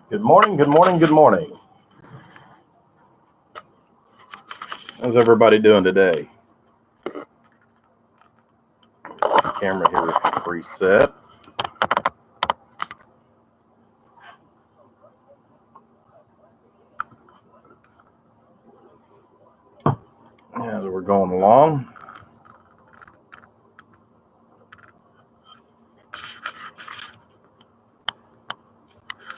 Good morning, good morning, good morning. How's everybody doing today? This camera here preset. As we're going along.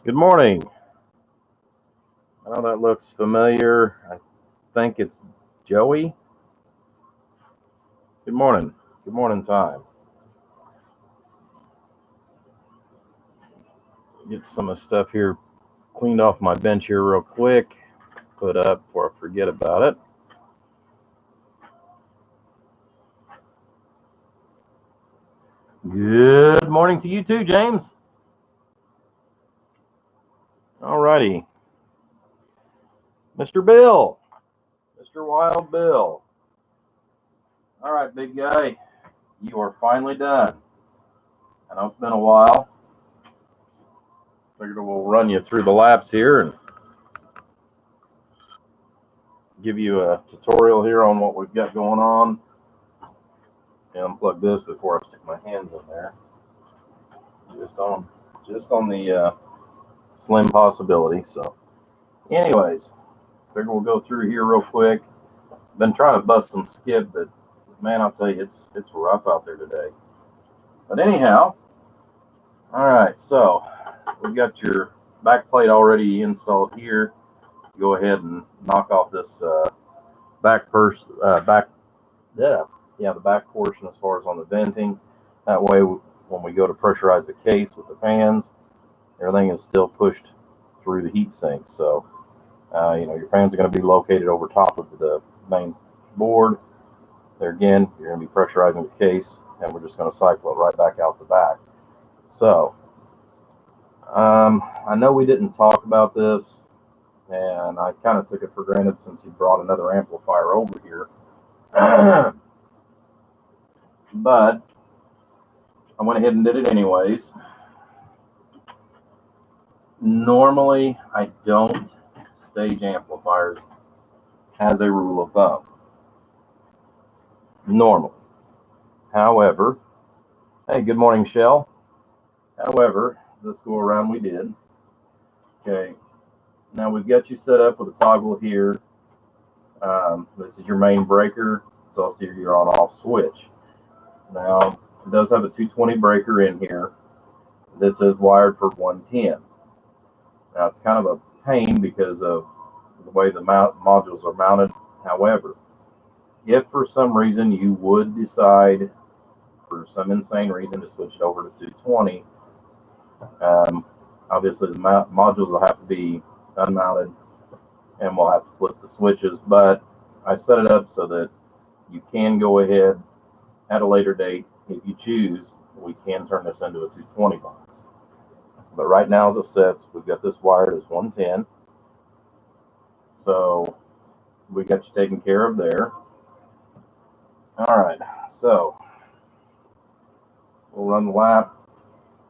Good morning. I know that looks familiar. I think it's Joey. Good morning. Good morning time. Get some of the stuff here cleaned off my bench here real quick. Put up before I forget about it. Good morning to you too, James. Alrighty. Mr. Bill. Mr. Wild Bill. All right, big guy. You are finally done. I know it's been a while. Figured we'll run you through the laps here and give you a tutorial here on what we've got going on. And unplug this before I stick my hands in there. Just on the slim possibility. So, anyways, figure we'll go through here real quick. Been trying to bust some skid, but man, I'll tell you, it's rough out there today. But anyhow, all right. So we've got your back plate already installed here. Go ahead and knock off this the back portion as far as on the venting. That way, when we go to pressurize the case with the fans, everything is still pushed through the heat sink. So, your fans are going to be located over top of the main board. There again, you're going to be pressurizing the case, and we're just going to cycle it right back out the back. So, I know we didn't talk about this, and I kind of took it for granted since you brought another amplifier over here. But I went ahead and did it anyways. Normally, I don't stage amplifiers as a rule of thumb. Normally. However, hey, good morning, Shell. However, this go around we did. Okay. Now we've got you set up with a toggle here. This is your main breaker. It's also your on-off switch. Now, it does have a 220 breaker in here. This is wired for 110. Now, it's kind of a pain because of the way the modules are mounted. However, if for some reason you would decide, for some insane reason, to switch it over to 220, obviously the modules will have to be unmounted and we'll have to flip the switches. But I set it up so that you can go ahead at a later date, if you choose, we can turn this into a 220 box. But right now, as it sits, we've got this wired as 110. So we got you taken care of there. All right, so we'll run the lap.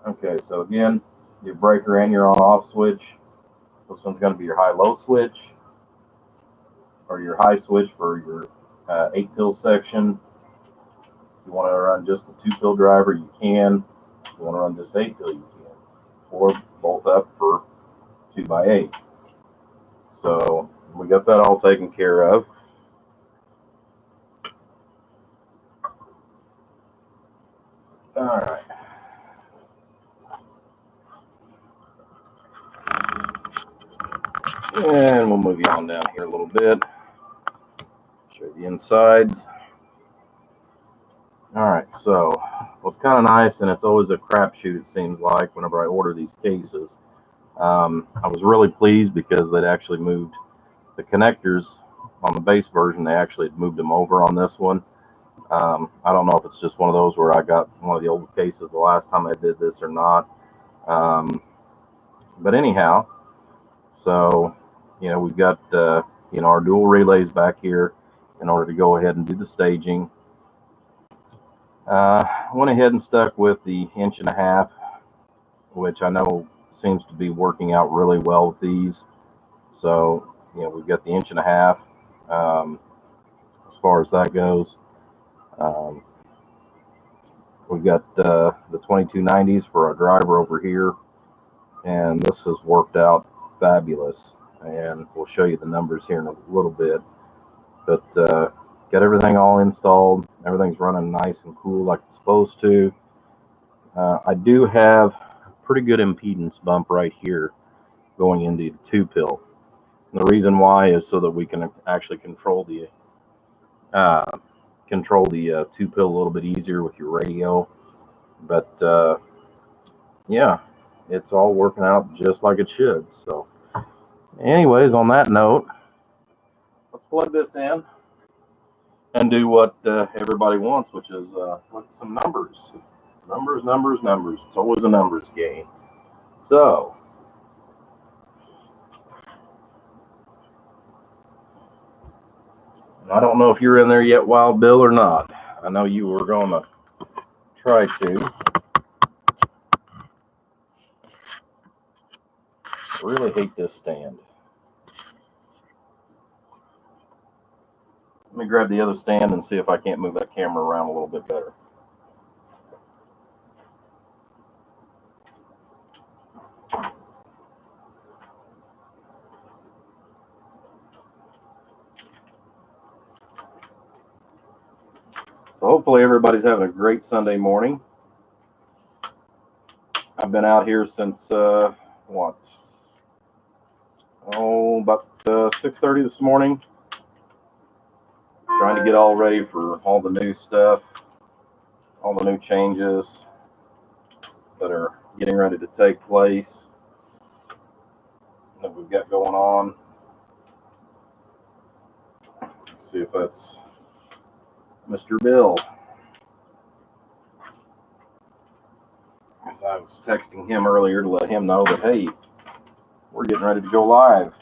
Okay, so again, your breaker and your on-off switch. This one's going to be your high-low switch, or your high switch for your 8-pill section. If you want to run just the 2-pill driver, you can. If you want to run just 8-pill, you can. Or both up for 2x8. So we got that all taken care of. All right. And we'll move you on down here a little bit. Show you the insides. All right, so what's kind of nice, and it's always a crapshoot, it seems like, whenever I order these cases. I was really pleased because they'd actually moved the connectors on the base version. They actually had moved them over on this one. I don't know if it's just one of those where I got one of the old cases the last time I did this or not. But anyhow, so, we've got, our dual relays back here in order to go ahead and do the staging. Went ahead and stuck with the 1.5 inch, which I know seems to be working out really well with these. So, we've got the 1.5 inch as far as that goes. We've got the 2290s for our driver over here, and this has worked out fabulous. And we'll show you the numbers here in a little bit. But got everything all installed. Everything's running nice and cool like it's supposed to. I do have a pretty good impedance bump right here going into the 2-pill. And the reason why is so that we can actually control the 2-pill a little bit easier with your radio. But yeah, it's all working out just like it should. So anyways, on that note, let's plug this in and do what everybody wants, which is look at some numbers. Numbers. It's always a numbers game. So I don't know if you're in there yet, Wild Bill, or not. I know you were going to try to. I really hate this stand. Let me grab the other stand and see if I can't move that camera around a little bit better. So hopefully everybody's having a great Sunday morning. I've been out here since, about 6:30 this morning, trying to get all ready for all the new stuff, all the new changes that are getting ready to take place that we've got going on. Let's see if that's Mr. Bill. As I was texting him earlier to let him know that, hey, we're getting ready to go live.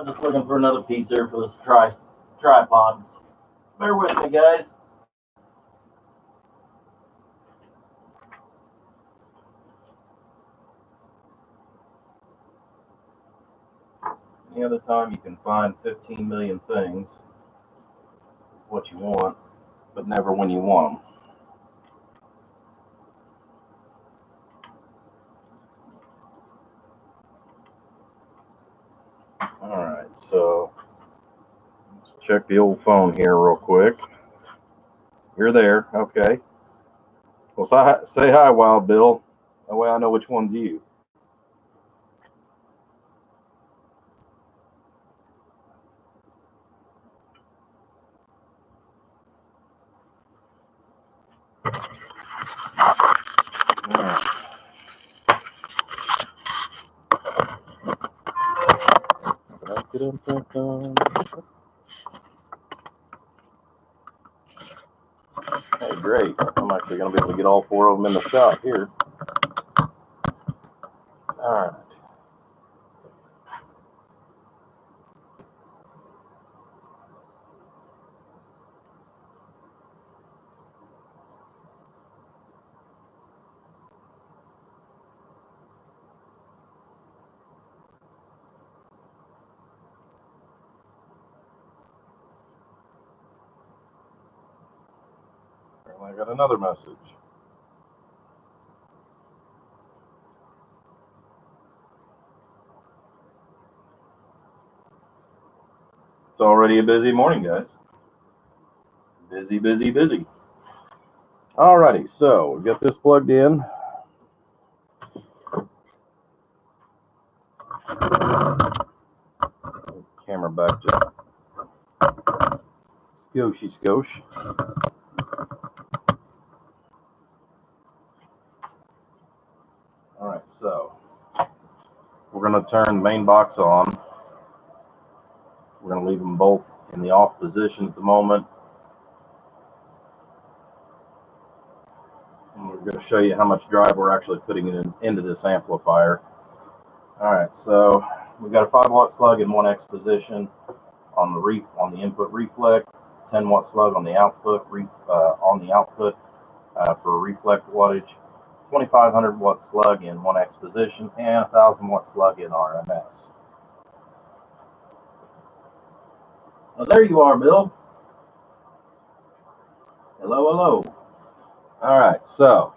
Just looking for another piece there for this tripods. Bear with me, guys. Any other time you can find 15 million things, what you want, but never when you want them. All right, so let's check the old phone here real quick. You're there, okay. Well, say hi, Wild Bill. That way I know which one's you. Hey, great. I'm actually going to be able to get all 4 of them in the shot here. All right. I got another message. It's already a busy morning, guys. Busy. Alrighty, so we got this plugged in. Camera back just skosh. Alright, so we're going to turn the main box on. We're going to leave them both in the off position at the moment. And we're going to show you how much drive we're actually putting into this amplifier. All right, so we've got a 5-watt slug in 1x position on the input reflect, 10-watt slug on the output for reflect wattage, 2500 watt slug in 1x position, and 1000 watt slug in RMS. Well, there you are, Bill. Hello, hello. All right, so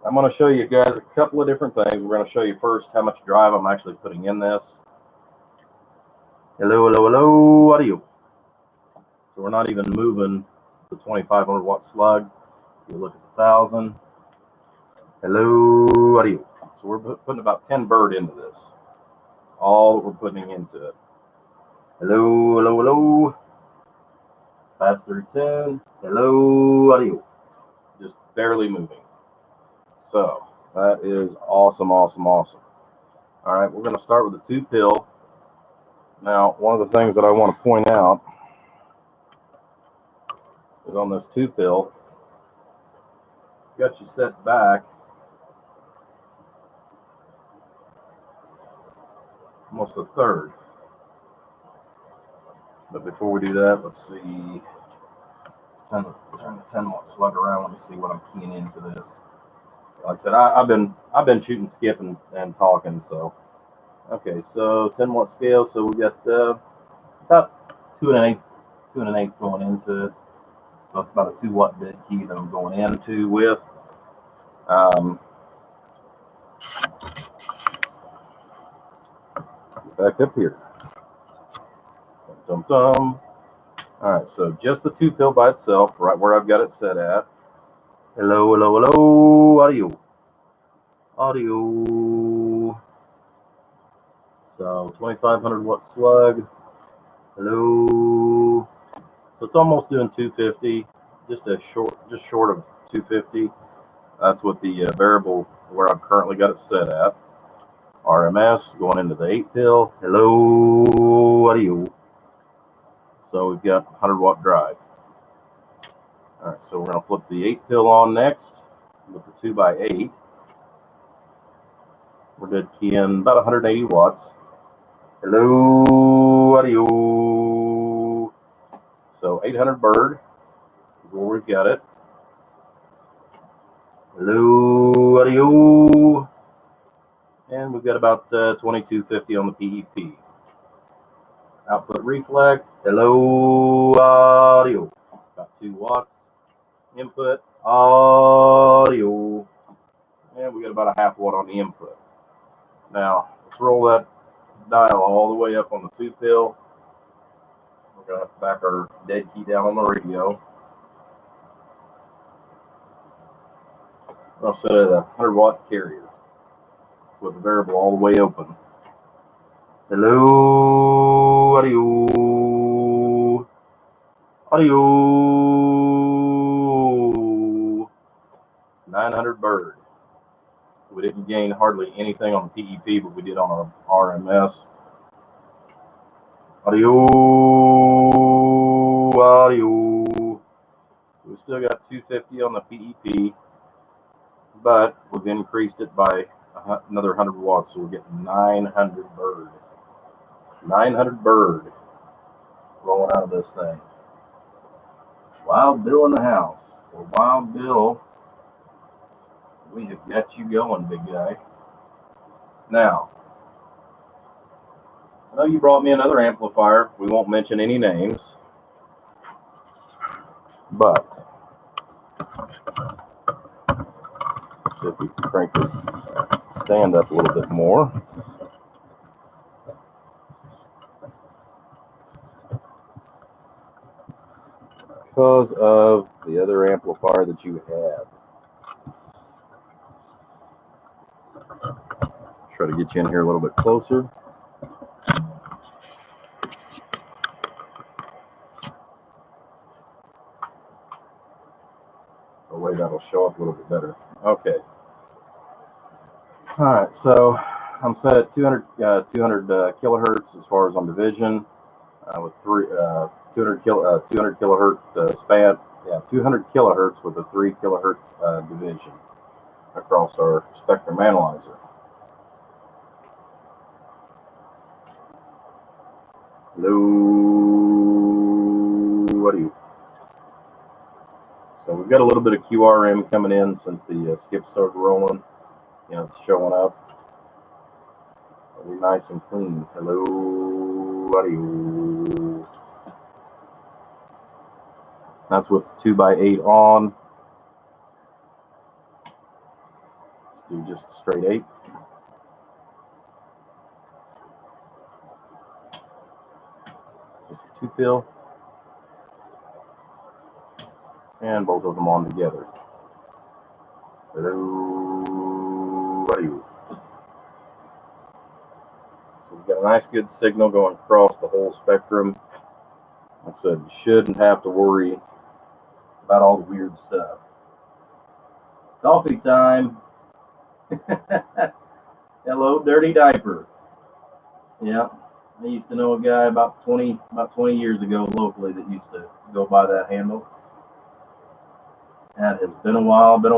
I'm going to show you guys a couple of different things. We're going to show you first how much drive I'm actually putting in this. Hello, hello, hello, audio. So we're not even moving the 2500 watt slug. If you look at the 1000. Hello, audio. So we're putting about 10 bird into this. That's all that we're putting into it. Hello, hello, hello. Pass through 10. Hello, audio. Just barely moving. So that is awesome, awesome, awesome. All right, we're going to start with the 2-pill. Now, one of the things that I want to point out is on this 2-pill, got you set back almost a third. But before we do that, let's see. Turn the 10-watt slug around. Let me see what I'm keying into this. Like I said, I've been shooting, skip, and talking. So, okay, so 10-watt scale. So we got about 2 1/8 going into it. So it's about a 2-watt dead key that I'm going into with. Let's get back up here. Dum dum. All right, so just the 2-pill by itself, right where I've got it set at. Hello, hello, hello, audio. Audio. So 2500 watt slug. Hello. So it's almost doing 250, just short of 250. That's what the variable where I've currently got it set at. RMS going into the 8-pill. Hello, audio. So we've got 100 watt drive. All right, so we're going to flip the 8-pill on next with the 2x8. We're dead keying about 180 watts. Hello, audio. So 800 bird is where we've got it. Hello, audio. And we've got about 2250 on the PEP. Output reflect. Hello, audio. About 2 watts. Input audio. And we got about a 1/2 watt on the input. Now, let's roll that dial all the way up on the 2-pill. We're going to have to back our dead key down on the radio. I'll set it at a 100 watt carrier with the variable all the way open. Hello, audio. Audio. 900 bird. We didn't gain hardly anything on the PEP, but we did on our RMS. Audio. Audio. So we still got 250 on the PEP, but we've increased it by another 100 watts, so we're getting 900 bird. 900 bird rolling out of this thing. Wild Bill in the house. Well, Wild Bill, we have got you going, big guy. Now, I know you brought me another amplifier. We won't mention any names, but let's see if we can crank this stand up a little bit more. Because of the other amplifier that you have. Try to get you in here a little bit closer. The way that'll show up a little bit better. Okay. All right, so I'm set at 200 kilohertz as far as on division with 200 kilohertz span Yeah, 200 kilohertz with a 3 kilohertz division across our spectrum analyzer. Hello, what are you? So we've got a little bit of QRM coming in since the skip started rolling. You know, it's showing up. It'll be nice and clean. Hello, what are you? That's with 2x8 on. Let's do just straight 8. Just a 2-pill. And both of them on together. Hello, what are you? So we've got a nice good signal going across the whole spectrum. Like I said, you shouldn't have to worry about all the weird stuff. Coffee time. Hello, Dirty Diaper. Yeah, I used to know a guy about 20 years ago locally that used to go by that handle. That has been a while. But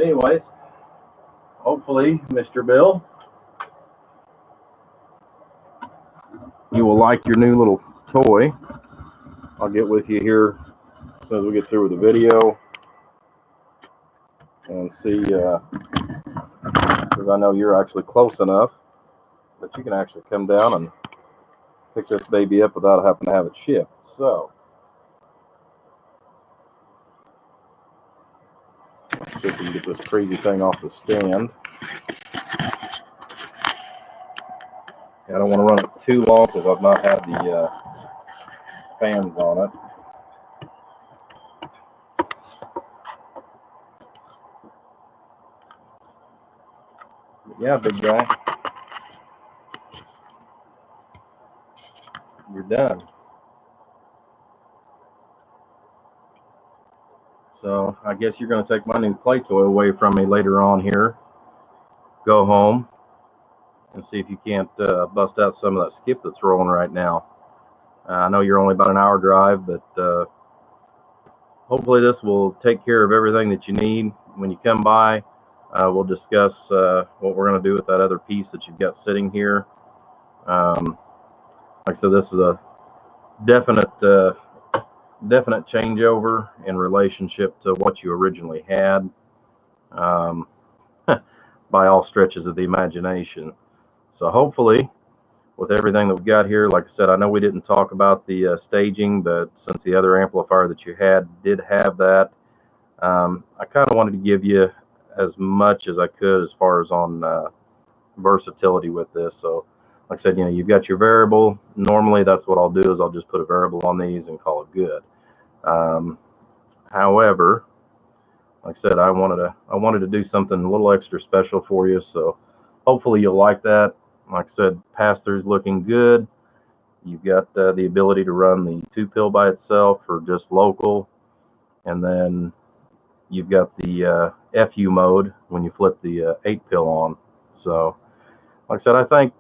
anyways, hopefully, Mr. Bill, you will like your new little toy. I'll get with you here as soon as we get through with the video and see, because I know you're actually close enough that you can actually come down and pick this baby up without having to have it shipped. So let's see if we can get this crazy thing off the stand. I don't want to run it too long because I've not had the fans on it. But yeah, big guy, you're done. So I guess you're going to take my new play toy away from me later on here. Go home and see if you can't bust out some of that skip that's rolling right now. I know you're only about an hour drive, but hopefully this will take care of everything that you need. When you come by, we'll discuss what we're going to do with that other piece that you've got sitting here. Like I said, this is a definite changeover in relationship to what you originally had, by all stretches of the imagination. So hopefully, with everything that we've got here, like I said, I know we didn't talk about the staging, but since the other amplifier that you had did have that, I kind of wanted to give you as much as I could as far as on versatility with this. So like I said, you know, you've got your variable. Normally that's what I'll do, is I'll just put a variable on these and call it good. However, like I said, I wanted to do something a little extra special for you. So hopefully you'll like that. Like I said, pass-through's looking good. You've got the ability to run the 2-pill by itself or just local. And then you've got the FU mode when you flip the 8-pill on. So like I said, I think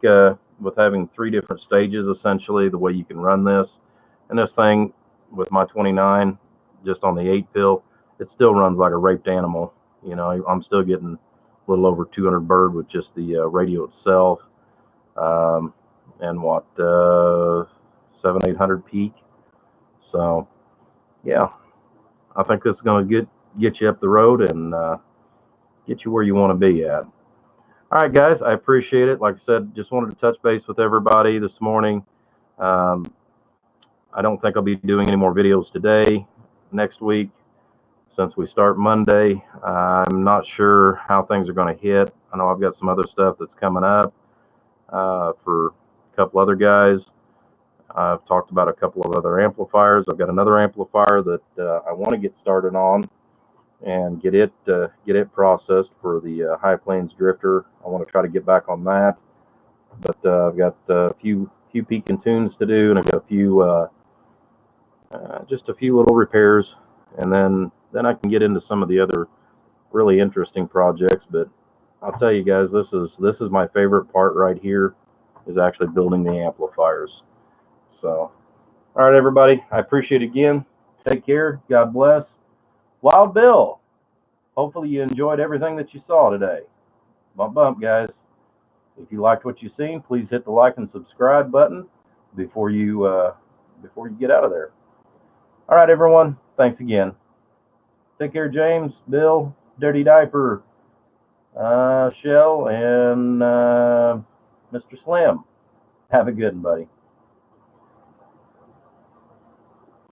with having 3 different stages, essentially, the way you can run this, and this thing with my 29, just on the 8-pill, it still runs like a raped animal. You know, I'm still getting a little over 200 bird with just the radio itself, and what 700-800 peak. So yeah, I think this is going to get you up the road and get you where you want to be at. All right, guys, I appreciate it. Like I said, just wanted to touch base with everybody this morning. I don't think I'll be doing any more videos today. Next week, since we start Monday, I'm not sure how things are going to hit. I know I've got some other stuff that's coming up for a couple other guys. I've talked about a couple of other amplifiers. I've got another amplifier that I want to get started on and get it processed for the High Plains Drifter. I want to try to get back on that, but I've got a few peak and tunes to do, and I've got a few just a few little repairs, and then I can get into some of the other really interesting projects. But I'll tell you guys, this is my favorite part right here, is actually building the amplifiers. So all right, everybody, I appreciate it again. Take care. God bless. Wild Bill, hopefully you enjoyed everything that you saw today. Bump, bump, guys. If you liked what you've seen, please hit the like and subscribe button before you get out of there. All right, everyone. Thanks again. Take care, James, Bill, Dirty Diaper, Shell, and Mr. Slim. Have a good one, buddy.